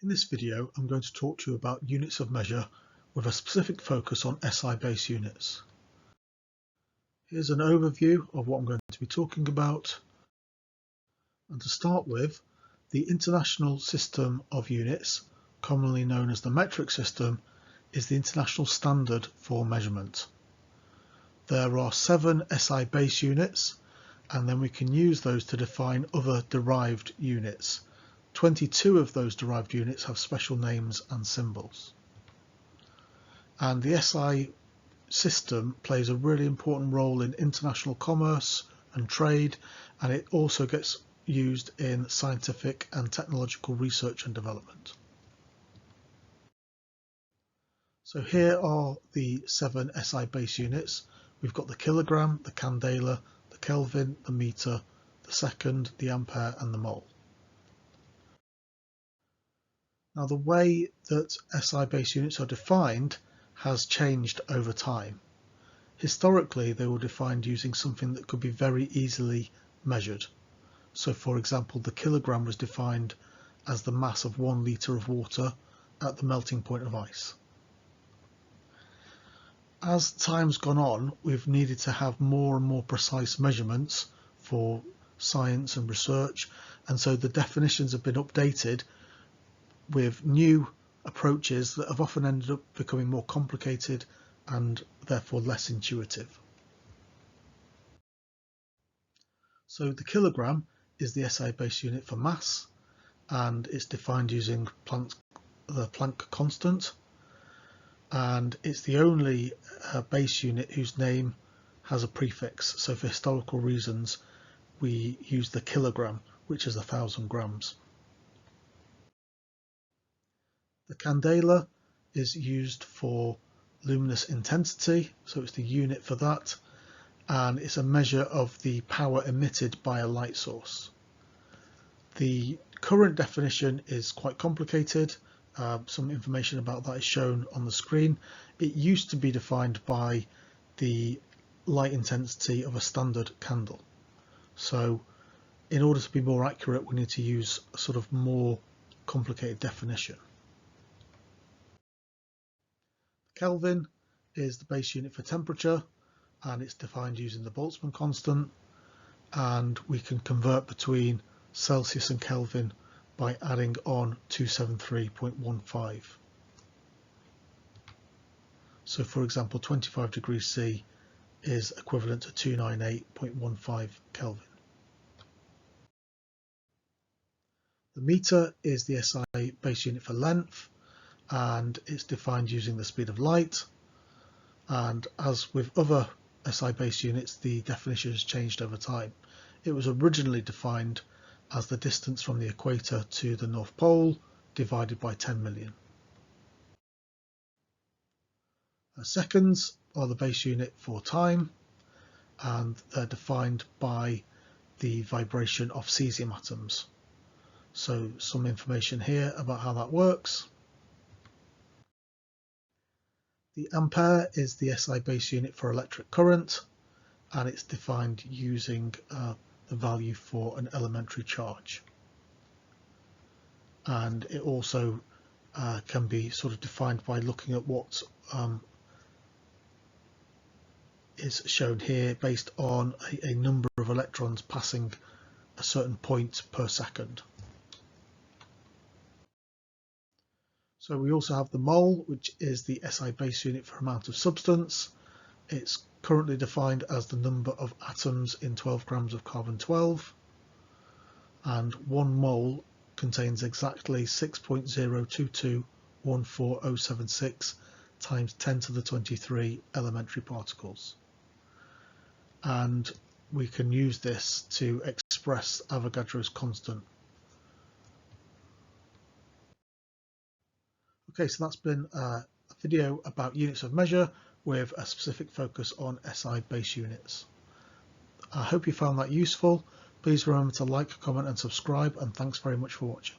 In this video, I'm going to talk to you about units of measure with a specific focus on SI base units. Here's an overview of what I'm going to be talking about. And to start with, the International System of Units, commonly known as the metric system, is the international standard for measurement. There are 7 SI base units, and then we can use those to define other derived units. 22 of those derived units have special names and symbols. And the SI system plays a really important role in international commerce and trade, and it also gets used in scientific and technological research and development. So here are the 7 SI base units. We've got the kilogram, the candela, the Kelvin, the meter, the second, the ampere, and the mole. Now, the way that SI base units are defined has changed over time. Historically, they were defined using something that could be very easily measured. So, for example, the kilogram was defined as the mass of 1 litre of water at the melting point of ice. As time's gone on, we've needed to have more and more precise measurements for science and research, and so the definitions have been updated with new approaches that have often ended up becoming more complicated and therefore less intuitive. So the kilogram is the SI base unit for mass, and it's defined using the Planck constant, and it's the only base unit whose name has a prefix. So for historical reasons we use the kilogram, which is 1,000 grams. The candela is used for luminous intensity, so it's the unit for that, and it's a measure of the power emitted by a light source. The current definition is quite complicated. Some information about that is shown on the screen. It used to be defined by the light intensity of a standard candle. So in order to be more accurate, we need to use a sort of more complicated definition. Kelvin is the base unit for temperature, and it's defined using the Boltzmann constant, and we can convert between Celsius and Kelvin by adding on 273.15. So for example, 25 degrees C is equivalent to 298.15 Kelvin. The meter is the SI base unit for length, and it's defined using the speed of light, and as with other SI base units, the definition has changed over time. It was originally defined as the distance from the equator to the North Pole divided by 10 million. Seconds are the base unit for time, and they're defined by the vibration of cesium atoms. So some information here about how that works. The ampere is the SI base unit for electric current, and it's defined using the value for an elementary charge. And it also can be sort of defined by looking at what is shown here based on a number of electrons passing a certain point per second. So we also have the mole, which is the SI base unit for amount of substance. It's currently defined as the number of atoms in 12 grams of carbon-12, and 1 mole contains exactly 6.02214,076 times 10 to the 23 elementary particles. And we can use this to express Avogadro's constant. Okay, so that's been a video about units of measure with a specific focus on SI base units. I hope you found that useful. Please remember to like, comment and subscribe, and thanks very much for watching.